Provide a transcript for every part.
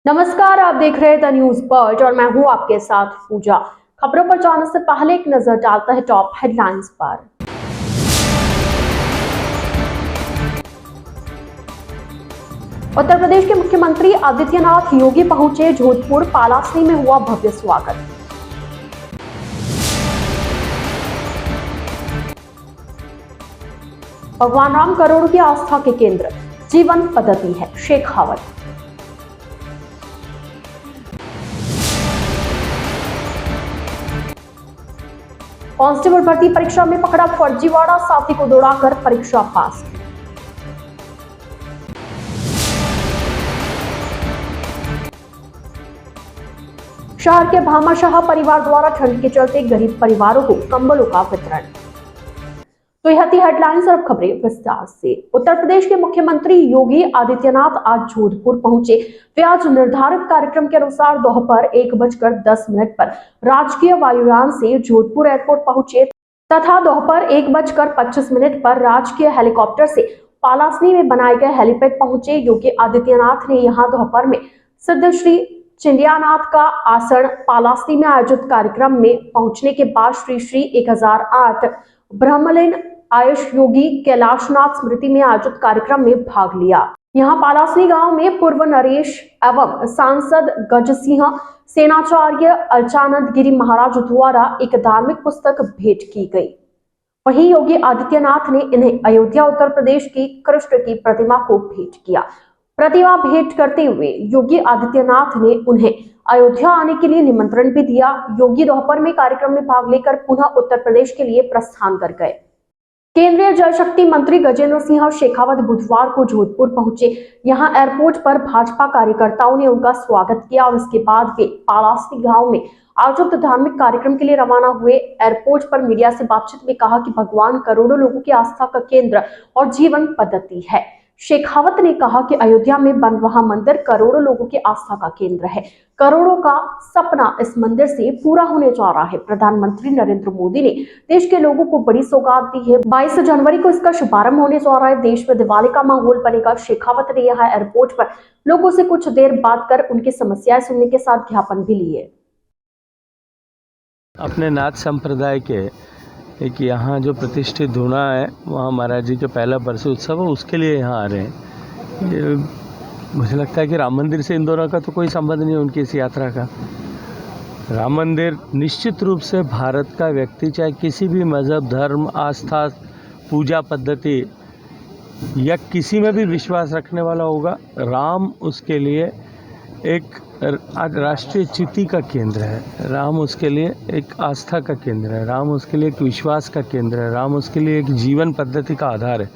नमस्कार, आप देख रहे हैं द न्यूज पर्ट और मैं हूं आपके साथ पूजा। खबरों पर जाने से पहले एक नजर डालता है टॉप हेडलाइंस पर। उत्तर प्रदेश के मुख्यमंत्री आदित्यनाथ योगी पहुंचे जोधपुर, पालासनी में हुआ भव्य स्वागत। भगवान राम करोड़ों की आस्था के केंद्र, जीवन पद्धति है, शेखावत। कांस्टेबल भर्ती परीक्षा में पकड़ा फर्जीवाड़ा, साथी को दौड़ाकर परीक्षा पास। शहर के भामाशाह परिवार द्वारा ठंड के चलते गरीब परिवारों को कंबलों का वितरण। तो यह थी हेडलाइंस और अब खबरें विस्तार से। उत्तर प्रदेश के मुख्यमंत्री योगी आदित्यनाथ आज जोधपुर पहुंचे। वे आज निर्धारित कार्यक्रम के अनुसार दोपहर 1:10 पर राजकीय वायुयान से जोधपुर एयरपोर्ट पहुंचे तथा दोपहर 1:25 पर राजकीय हेलीकॉप्टर से पालासनी में बनाए गए हेलीपैड पहुंचे। योगी आदित्यनाथ ने यहां दोपहर में सिद्ध श्री चिंदियानाथ का आसन पालासनी में आयोजित कार्यक्रम में पहुंचने के बाद श्री 1008 ब्रह्मलीन आयुष योगी कैलाशनाथ स्मृति में आयोजित कार्यक्रम में भाग लिया। यहाँ पालासनी गांव में पूर्व नरेश एवं सांसद गजसिंह सेनाचार्य अर्चानंद गिरी महाराज द्वारा एक धार्मिक पुस्तक भेंट की गई। वहीं योगी आदित्यनाथ ने इन्हें अयोध्या उत्तर प्रदेश की कृष्ण की प्रतिमा को भेंट किया। प्रतिमा भेंट करते हुए योगी आदित्यनाथ ने उन्हें अयोध्या आने के लिए निमंत्रण भी दिया। योगी दोपहर में कार्यक्रम में भाग लेकर पुनः उत्तर प्रदेश के लिए प्रस्थान कर गए। केंद्रीय जल शक्ति मंत्री गजेंद्र सिंह शेखावत बुधवार को जोधपुर पहुंचे। यहां एयरपोर्ट पर भाजपा कार्यकर्ताओं ने उनका स्वागत किया और इसके बाद वे पालासनी गांव में आयोजित धार्मिक कार्यक्रम के लिए रवाना हुए। एयरपोर्ट पर मीडिया से बातचीत में कहा कि भगवान करोड़ों लोगों की आस्था का केंद्र और जीवन पद्धति है। शेखावत ने कहा कि अयोध्या में बन रहा मंदिर करोड़ों लोगों की आस्था का केंद्र है। करोड़ों का सपना इस मंदिर से पूरा होने जा रहा है। प्रधानमंत्री नरेंद्र मोदी ने देश के लोगों को बड़ी सौगात दी है। 22 जनवरी को इसका शुभारंभ होने जा रहा है। देश में दिवाली का माहौल बनेगा। शेखावत ने यहाँ एयरपोर्ट पर लोगों से कुछ देर बात कर उनकी समस्याएं सुनने के साथ ज्ञापन भी लिए। अपने नाथ संप्रदाय के एक यहाँ जो प्रतिष्ठित धूना है, वहाँ महाराज जी का पहला बरसी उत्सव है, उसके लिए यहाँ आ रहे हैं। ये मुझे लगता है कि राम मंदिर से इन दोनों का तो कोई संबंध नहीं है उनकी इस यात्रा का। राम मंदिर निश्चित रूप से भारत का व्यक्ति चाहे किसी भी मज़हब, धर्म, आस्था, पूजा पद्धति या किसी में भी विश्वास रखने वाला होगा, राम उसके लिए एक राष्ट्रीय चिति का केंद्र है। राम उसके लिए एक आस्था का केंद्र है। राम उसके लिए एक विश्वास का केंद्र है। राम उसके लिए एक जीवन पद्धति का आधार है।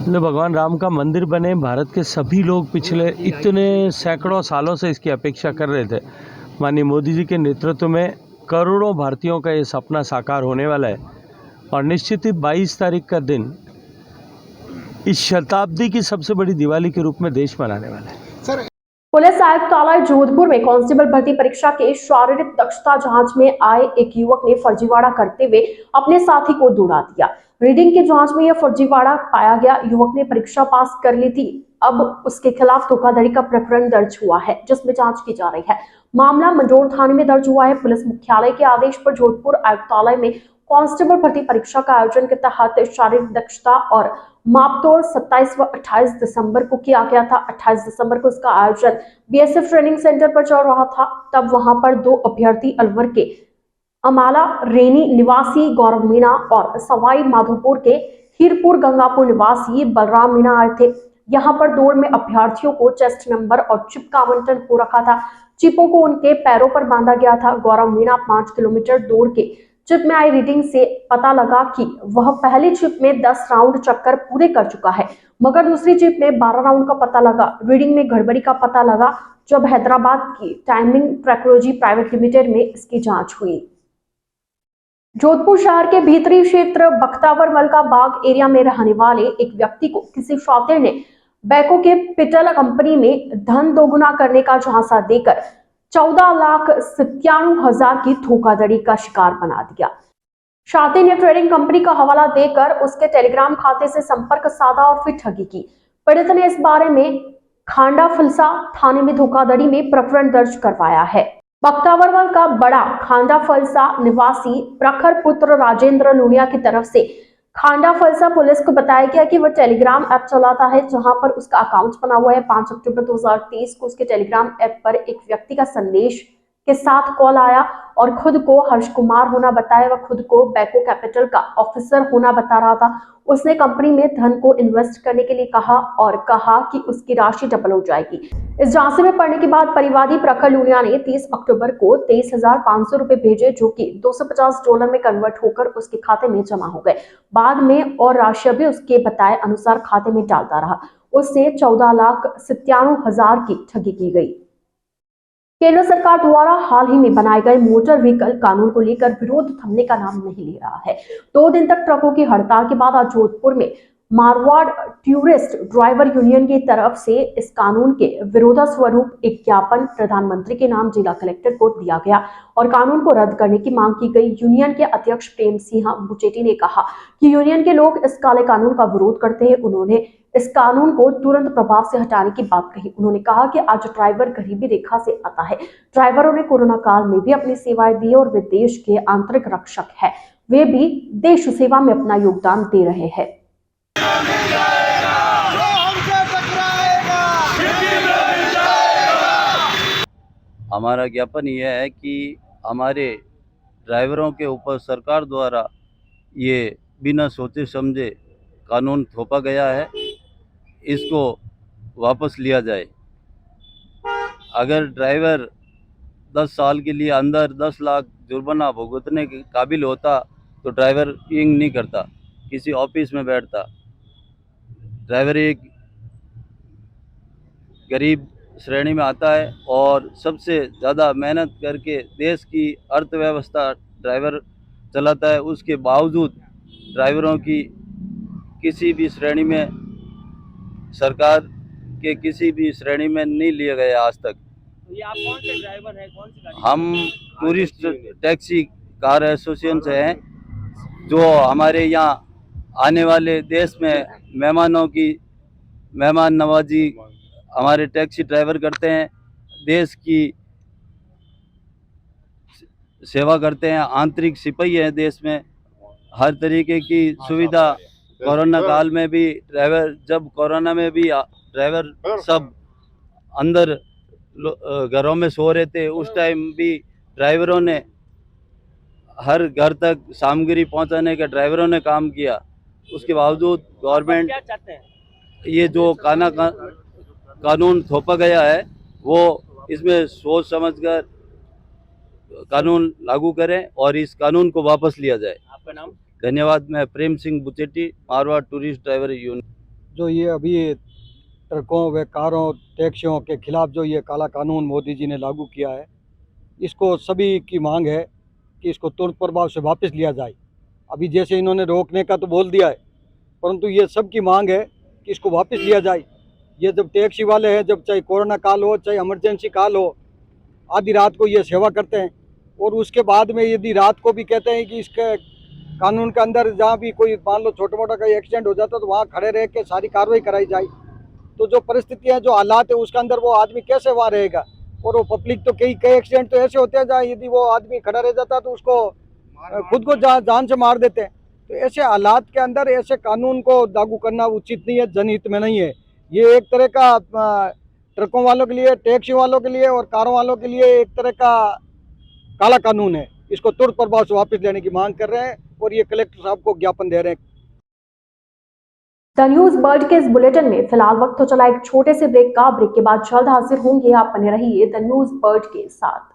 तो भगवान राम का मंदिर बने, भारत के सभी लोग पिछले इतने सैकड़ों सालों से इसकी अपेक्षा कर रहे थे। माननीय मोदी जी के नेतृत्व में करोड़ों भारतीयों का ये सपना साकार होने वाला है और निश्चित ही 22 तारीख का दिन इस शताब्दी की सबसे बड़ी दिवाली के रूप में देश मनाने वाला है। पुलिस आयुक्तालय जोधपुर में कांस्टेबल भर्ती परीक्षा के शारीरिक दक्षता जांच में आए एक युवक ने फर्जीवाड़ा करते हुए अपने साथी को दौड़ा दिया। रीडिंग की जांच में यह फर्जीवाड़ा पाया गया। युवक ने परीक्षा पास कर ली थी। अब उसके खिलाफ धोखाधड़ी का प्रकरण दर्ज हुआ है, जिसमें जांच की जा रही है। मामला मंडोर थाने में दर्ज हुआ है। पुलिस मुख्यालय के आदेश पर जोधपुर आयुक्तालय में कांस्टेबल भर्ती परीक्षा का आयोजन के तहत शारीरिक दक्षता और मापतोड़ 27 व 28 दिसंबर को किया गया था। 28 दिसंबर को इसका आयोजन बीएसएफ ट्रेनिंग सेंटर पर चल रहा था। तब वहां पर दो अभ्यर्थी अलवर के अमाला रेनी निवासी गौरव मीणा और सवाई माधोपुर के हीरपुर गंगापुर निवासी बलराम मीणा आए थे। यहाँ पर दौड़ में अभ्यर्थियों को चेस्ट नंबर और चिप का आवंटन हो रखा था। चिपों को उनके पैरों पर बांधा गया था। गौरव मीणा 5 किलोमीटर दौड़ के चिप में आई रीडिंग से पता लगा कि वह पहली चिप में 10 राउंड चक्कर पूरे कर चुका है, मगर दूसरी चिप में 12 राउंड का पता लगा। रीडिंग में गड़बड़ी का पता लगा जब हैदराबाद की टाइमिंग टेक्नोलॉजी प्राइवेट लिमिटेड में इसकी जांच हुई। जोधपुर शहर के भीतरी क्षेत्र बख्तावर मलका बाग एरिया में रहने वाले एक व्यक्ति को किसी शातिर ने बैको के पिटल कंपनी में धन दोगुना करने का झांसा देकर 14,97,000 की धोखाधड़ी का शिकार बना दिया। शातिर ने ट्रेडिंग कंपनी का हवाला देकर उसके टेलीग्राम खाते से संपर्क साधा और फिर ठगी की। पीड़ित ने इस बारे में खांडा फलसा थाने में धोखाधड़ी में प्रकरण दर्ज करवाया है। बख्तावरवाल का बड़ा खांडा फलसा निवासी प्रखर पुत्र राजेंद्र लूनिया की तरफ से खांडा फलसा पुलिस को बताया गया कि वह टेलीग्राम ऐप चलाता है, जहां पर उसका अकाउंट बना हुआ है। 5 अक्टूबर 2023 को उसके टेलीग्राम ऐप पर एक व्यक्ति का संदेश के साथ कॉल आया और खुद को हर्ष कुमार होना बताया। वह खुद को बैको कैपिटल का ऑफिसर होना बता रहा था। उसने कंपनी में धन को इन्वेस्ट करने के लिए कहा और कहा कि उसकी राशि डबल हो जाएगी। इस झांसे में पड़ने के बाद परिवादी प्रखर लूनिया ने 30 अक्टूबर को 23,500 रुपए भेजे, जो कि $250 में कन्वर्ट होकर उसके खाते में जमा हो गए। बाद में और राशि भी उसके बताए अनुसार खाते में डालता रहा। उससे 14,97,000 की ठगी की गई। केंद्र सरकार द्वारा हाल ही में बनाए गए मोटर व्हीकल कानून को लेकर विरोध थमने का नाम नहीं ले रहा है। 2 दिन तक ट्रकों की हड़ताल के बाद आज जोधपुर में मारवाड़ टूरिस्ट ड्राइवर यूनियन की तरफ से इस कानून के विरोधास्वरूप एक ज्ञापन प्रधानमंत्री के नाम जिला कलेक्टर को दिया गया और कानून को रद्द करने की मांग की गई। यूनियन के अध्यक्ष प्रेम सिंह बुचेटी ने कहा कि यूनियन के लोग इस काले कानून का विरोध करते हैं। उन्होंने इस कानून को तुरंत प्रभाव से हटाने की बात कही। उन्होंने कहा कि आज ड्राइवर गरीबी रेखा से आता है। ड्राइवरों ने कोरोना काल में भी अपनी सेवाएं दी और वे देश के आंतरिक रक्षक हैं। वे भी देश सेवा में अपना योगदान दे रहे हैं। हमारा ज्ञापन यह है कि हमारे ड्राइवरों के ऊपर सरकार द्वारा ये बिना सोचे समझे कानून थोपा गया है, इसको वापस लिया जाए। अगर ड्राइवर 10 साल के लिए अंदर 10 लाख जुर्माना भुगतने के काबिल होता तो ड्राइवर इंग नहीं करता, किसी ऑफिस में बैठता। ड्राइवर एक गरीब श्रेणी में आता है और सबसे ज़्यादा मेहनत करके देश की अर्थव्यवस्था ड्राइवर चलाता है। उसके बावजूद ड्राइवरों की किसी भी श्रेणी में सरकार के किसी भी श्रेणी में नहीं लिया गया आज तक। ये आप कौन से ड्राइवर हैं, कौन सी गाड़ी? हम टूरिस्ट टैक्सी कार एसोसिएशन से हैं, जो हमारे यहाँ आने वाले देश में मेहमानों की मेहमान नवाजी हमारे टैक्सी ड्राइवर करते हैं, देश की सेवा करते हैं, आंतरिक सिपाही हैं देश में। हर तरीके की सुविधा कोरोना काल में भी ड्राइवर, जब कोरोना में भी ड्राइवर सब अंदर घरों में सो रहे थे, उस टाइम भी ड्राइवरों ने हर घर तक सामग्री पहुंचाने का ड्राइवरों ने काम किया। उसके बावजूद गवर्नमेंट क्या चाहते हैं? ये जो कानून थोपा गया है वो इसमें सोच समझकर कानून लागू करें और इस कानून को वापस लिया जाए। आपका नाम? धन्यवाद। मैं प्रेम सिंह बुचेटी, मारवाड़ टूरिस्ट ड्राइवर यूनियन। जो ये अभी ट्रकों व कारों टैक्सियों के खिलाफ जो ये काला कानून मोदी जी ने लागू किया है, इसको सभी की मांग है कि इसको तुरंत प्रभाव से वापस लिया जाए। अभी जैसे इन्होंने रोकने का तो बोल दिया है, परंतु ये सबकी मांग है कि इसको वापस लिया जाए। ये जब टैक्सी वाले हैं, जब चाहे कोरोना काल हो चाहे इमरजेंसी काल हो, आधी रात को ये सेवा करते हैं और उसके बाद में यदि रात को भी कहते हैं कि इसके कानून के अंदर जहाँ भी कोई मान लो छोटा मोटा कोई एक्सीडेंट हो जाता है तो वहाँ खड़े रह के सारी कार्रवाई कराई जाए। तो जो परिस्थितियाँ जो हालात है उसके अंदर वो आदमी कैसे वहाँ रहेगा। और वो पब्लिक तो कई एक्सीडेंट तो ऐसे होते हैं जहाँ यदि वो आदमी खड़ा रह जाता है तो उसको खुद को जान से मार देते हैं। तो ऐसे हालात के अंदर ऐसे कानून को लागू करना उचित नहीं है, जनहित में नहीं है। ये एक तरह का ट्रकों वालों के लिए, टैक्सी वालों के लिए और कारों वालों के लिए एक तरह का काला कानून है। इसको तुरंत प्रभाव से वापस लेने की मांग कर रहे हैं और ये कलेक्टर साहब को ज्ञापन दे रहे हैं। द न्यूज वर्ल्ड के इस बुलेटिन में फिलहाल वक्त तो चला एक छोटे से ब्रेक का। ब्रेक के बाद जल्द हाजिर होंगे। आप बने रहिए द न्यूज वर्ल्ड के साथ।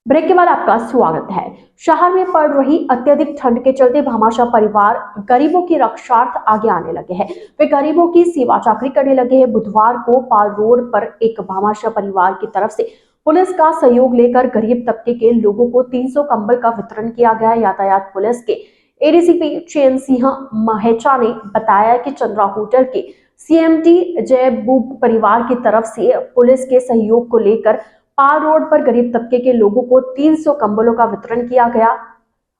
ब्रेक के बाद आपका स्वागत है। शहर में पड़ रही अत्यधिक ठंड के चलते भामाशाह परिवार गरीबों की रक्षार्थ आगे आने लगे हैं। वे गरीबों की सेवा चाकरी करने लगे हैं। बुधवार को पाल रोड पर एक भामाशाह परिवार की तरफ से पुलिस का सहयोग लेकर गरीब तबके के लोगों को 300 कंबल का वितरण किया गया। यातायात पुलिस के एडीसीपी चैन सिंह महेचा ने बताया कि चंद्रा होटल के सीएमटी जयबूब परिवार की तरफ से पुलिस के सहयोग को लेकर पाल रोड पर गरीब तबके के लोगों को 300 कंबलों का वितरण किया गया।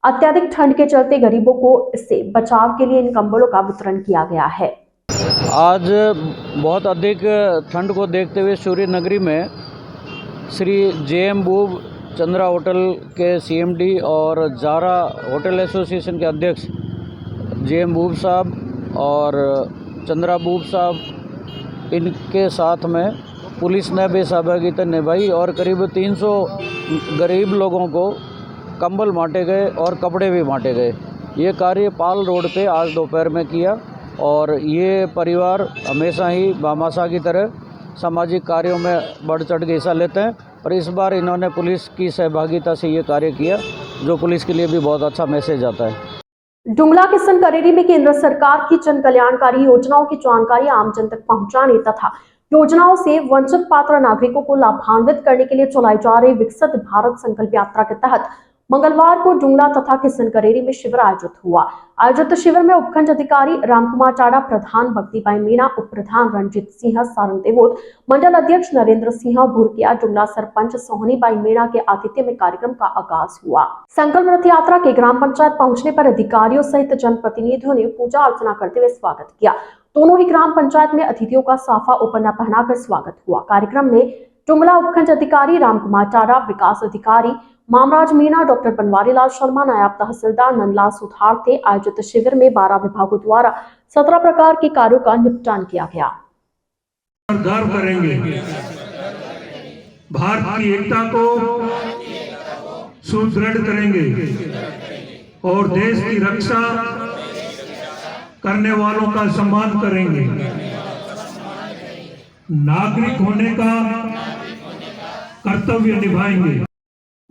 अत्यधिक ठंड के चलते गरीबों को इससे बचाव के लिए इन कंबलों का वितरण किया गया है। आज बहुत अधिक ठंड को देखते हुए सूर्य नगरी में Shri JM boob Chandra hotel के CMD और जारा होटल एसोसिएशन के अध्यक्ष JM बूब साहब और चंद्रा बूब साहब, इनके साथ में पुलिस ने भी सहभागिता निभाई और करीब 300 गरीब लोगों को कंबल बांटे गए और कपड़े भी बांटे गए। ये कार्य पाल रोड पे आज दोपहर में किया और ये परिवार हमेशा ही भामाशाह की तरह सामाजिक कार्यों में बढ़ चढ़ के हिस्सा लेते हैं और इस बार इन्होंने पुलिस की सहभागिता से ये कार्य किया, जो पुलिस के लिए भी बहुत अच्छा मैसेज आता है। डुंगला के सनकरेरी में केंद्र सरकार की जन कल्याणकारी योजनाओं की जानकारी आम जन तक पहुंचाने तथा योजनाओं से वंचित पात्र नागरिकों को लाभान्वित करने के लिए चलाई जा रही विकसित भारत संकल्प यात्रा के तहत मंगलवार को डुंगला तथा किसनकरेरी में शिविर आयोजित हुआ। आयोजित शिविर में उपखंड अधिकारी रामकुमार टाडा, प्रधान भक्तिबाई मीणा, उप प्रधान रणजीत सिंह सारंग देवोत, मंडल अध्यक्ष नरेंद्र सिंह भूरकिया, डुंगला सरपंच सोहनीबाई मीणा के आतिथ्य में कार्यक्रम का आगाज हुआ। संकल्प रथ यात्रा के ग्राम पंचायत पहुंचने पर अधिकारियों सहित जनप्रतिनिधियों ने पूजा अर्चना करते हुए स्वागत किया। दोनों ही ग्राम पंचायत में अतिथियों का साफा उपरना पहनाकर स्वागत हुआ। कार्यक्रम में डुंगला उपखंड अधिकारी रामकुमार टाडा, विकास अधिकारी मामराज मीणा, डॉक्टर बनवारी लाल शर्मा, नायब तहसीलदार नंदलाल सुथार थे। आयोजित शिविर में 12 विभागों द्वारा 17 प्रकार के कार्यों का निपटान किया गया। गर्व करेंगे, भारत की एकता को सुदृढ़ करेंगे और देश की रक्षा करने वालों का सम्मान करेंगे। नागरिक होने का कर्तव्य निभाएंगे।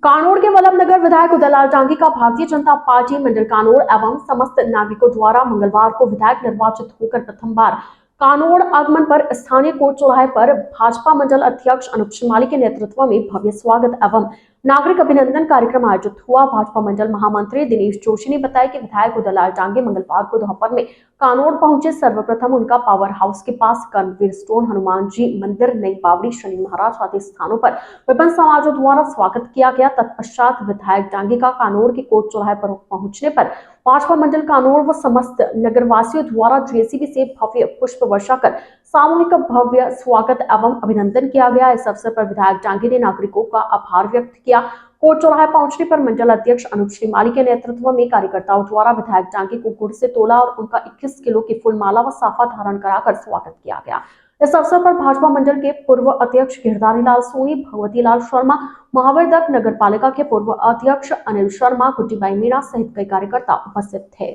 कानोड़ के वल्लभनगर विधायक उदयलाल डांगी का भारतीय जनता पार्टी मंडल कानोड़ एवं समस्त नागरिकों द्वारा मंगलवार को विधायक निर्वाचित होकर प्रथम बार कानोड़ आगमन पर स्थानीय कोट चौराहे पर भाजपा मंडल अध्यक्ष अनूप शिमाली के नेतृत्व में भव्य स्वागत एवं नागरिक अभिनंदन कार्यक्रम आयोजित हुआ। भाजपा मंडल महामंत्री दिनेश जोशी ने बताया कि विधायक उदयलाल डांगी मंगलवार को दोपहर में कानोड़ पहुंचे। सर्वप्रथम उनका पावर हाउस के पास कर्मवीर स्टोन, हनुमान जी मंदिर, नई बावड़ी, शनि महाराज आदि स्थानों पर विभिन्न समाजों द्वारा स्वागत किया गया। तत्पश्चात विधायक डांगी का कानोड़ के कोट चौराहे पर पहुंचने पर भाजपा मंडल कानोड़ व समस्त नगरवासियों द्वारा JCB से भव्य पुष्प वर्षा कर सामूहिक भव्य स्वागत एवं अभिनंदन किया गया। इस अवसर पर विधायक डांगी ने नागरिकों का आभार व्यक्त किया। कोट चौराहे पहुंचने पर मंडल अध्यक्ष अनूप श्रीमाली के नेतृत्व में कार्यकर्ताओं द्वारा विधायक डांगी को गुड़ से तोला और उनका 21 किलो की फूलमाला व साफा धारण कराकर स्वागत किया गया। इस अवसर पर भाजपा मंडल के पूर्व अध्यक्ष गिरधारी लाल सोनी, भगवती लाल शर्मा, महावीरदक नगर पालिका के पूर्व अध्यक्ष अनिल शर्मा, गुड्डीबाई मीणा सहित कई कार्यकर्ता उपस्थित थे।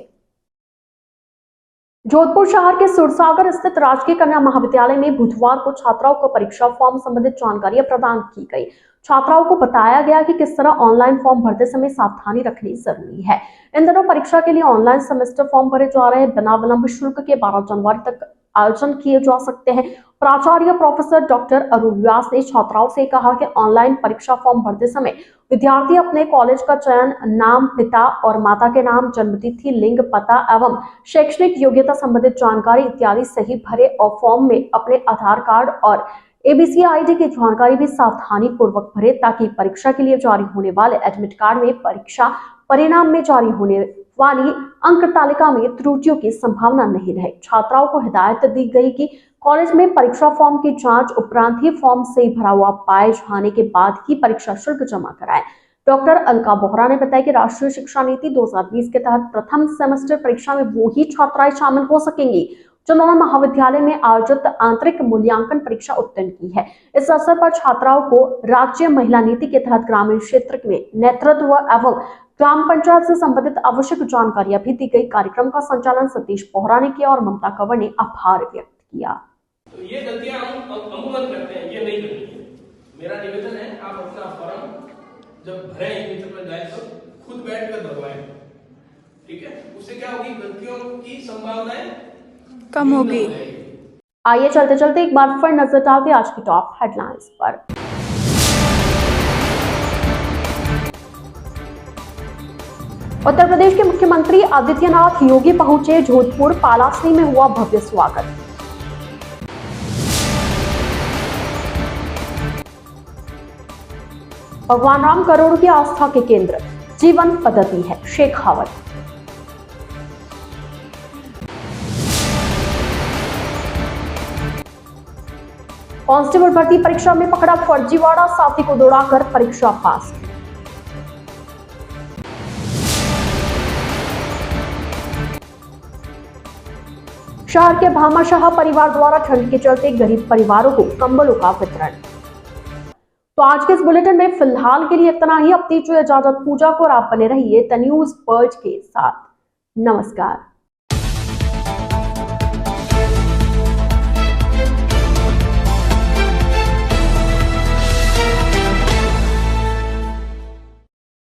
जोधपुर शहर के सुरसागर स्थित राजकीय कन्या महाविद्यालय में बुधवार को छात्राओं को परीक्षा फॉर्म संबंधित जानकारियां प्रदान की गई। छात्राओं को बताया गया कि किस तरह ऑनलाइन फॉर्म भरते समय सावधानी रखनी जरूरी है। इन दिनों परीक्षा के लिए ऑनलाइन सेमेस्टर फॉर्म भरे जा रहे हैं। बिना विलंब शुल्क के 12 जनवरी तक आयोजन किए जा सकते हैं। प्राचार्य प्रोफेसर डॉक्टर अरुण व्यास ने छात्राओं से कहा कि ऑनलाइन परीक्षा फॉर्म भरते समय विद्यार्थी अपने कॉलेज का चयन, नाम, पिता और माता के नाम, जन्मतिथि, लिंग, पता एवं शैक्षणिक योग्यता संबंधित जानकारी इत्यादि सही भरे और फॉर्म में अपने आधार कार्ड और ABC ID की जानकारी भी सावधानी पूर्वक भरे, ताकि परीक्षा के लिए जारी होने वाले एडमिट कार्ड में परीक्षा परिणाम में जारी होने वाली अंक तालिका में त्रुटियों की संभावना नहीं रहे। छात्राओं को हिदायत दी गई कि कॉलेज में परीक्षा फॉर्म की जांच उपरांत ही फॉर्म सही भरा हुआ पाए जाने के बाद ही परीक्षा शुल्क जमा कराएं। डॉक्टर अलका बोहरा ने बताया कि राष्ट्रीय शिक्षा नीति 2020 के तहत प्रथम सेमेस्टर परीक्षा में वो ही छात्राएं शामिल हो सकेंगी जिन्होंने महाविद्यालय में आयोजित आंतरिक मूल्यांकन परीक्षा उत्तीर्ण की है। इस अवसर पर छात्राओं को राज्य महिला नीति के तहत ग्रामीण क्षेत्र में नेतृत्व एवं ग्राम पंचायत से संबंधित आवश्यक जानकारियां भी दी गई। कार्यक्रम का संचालन सतीश बोहरा ने किया और ममता कंवर ने आभार व्यक्त किया। तो ये गलतियां हम अमूमन करते हैं, ये नहीं करनी है। मेरा निवेदन है, आप अपना फॉर्म जब भरें जाए तो खुद बैठ कर भरवाएं, ठीक है? उससे क्या होगी, गलतियों की संभावनाएं कम होगी। आइए चलते चलते एक बार फिर नजर डालते आज की टॉप हेडलाइंस पर। उत्तर प्रदेश के मुख्यमंत्री आदित्यनाथ योगी पहुंचे जोधपुर, पालासनी में हुआ भव्य स्वागत। भगवान राम करोड़ों की आस्था के केंद्र, जीवन पद्धति है शेखावत। कांस्टेबल भर्ती परीक्षा में पकड़ा फर्जीवाड़ा, साथी को दौड़ाकर परीक्षा पास। शहर के भामाशाह परिवार द्वारा ठंड के चलते गरीब परिवारों को कंबलों का वितरण। तो आज के इस बुलेटिन में फिलहाल के लिए इतना ही। अब दीजिए इजाजत पूजा को और आप बने रहिए द न्यूज पर्ज के साथ। नमस्कार।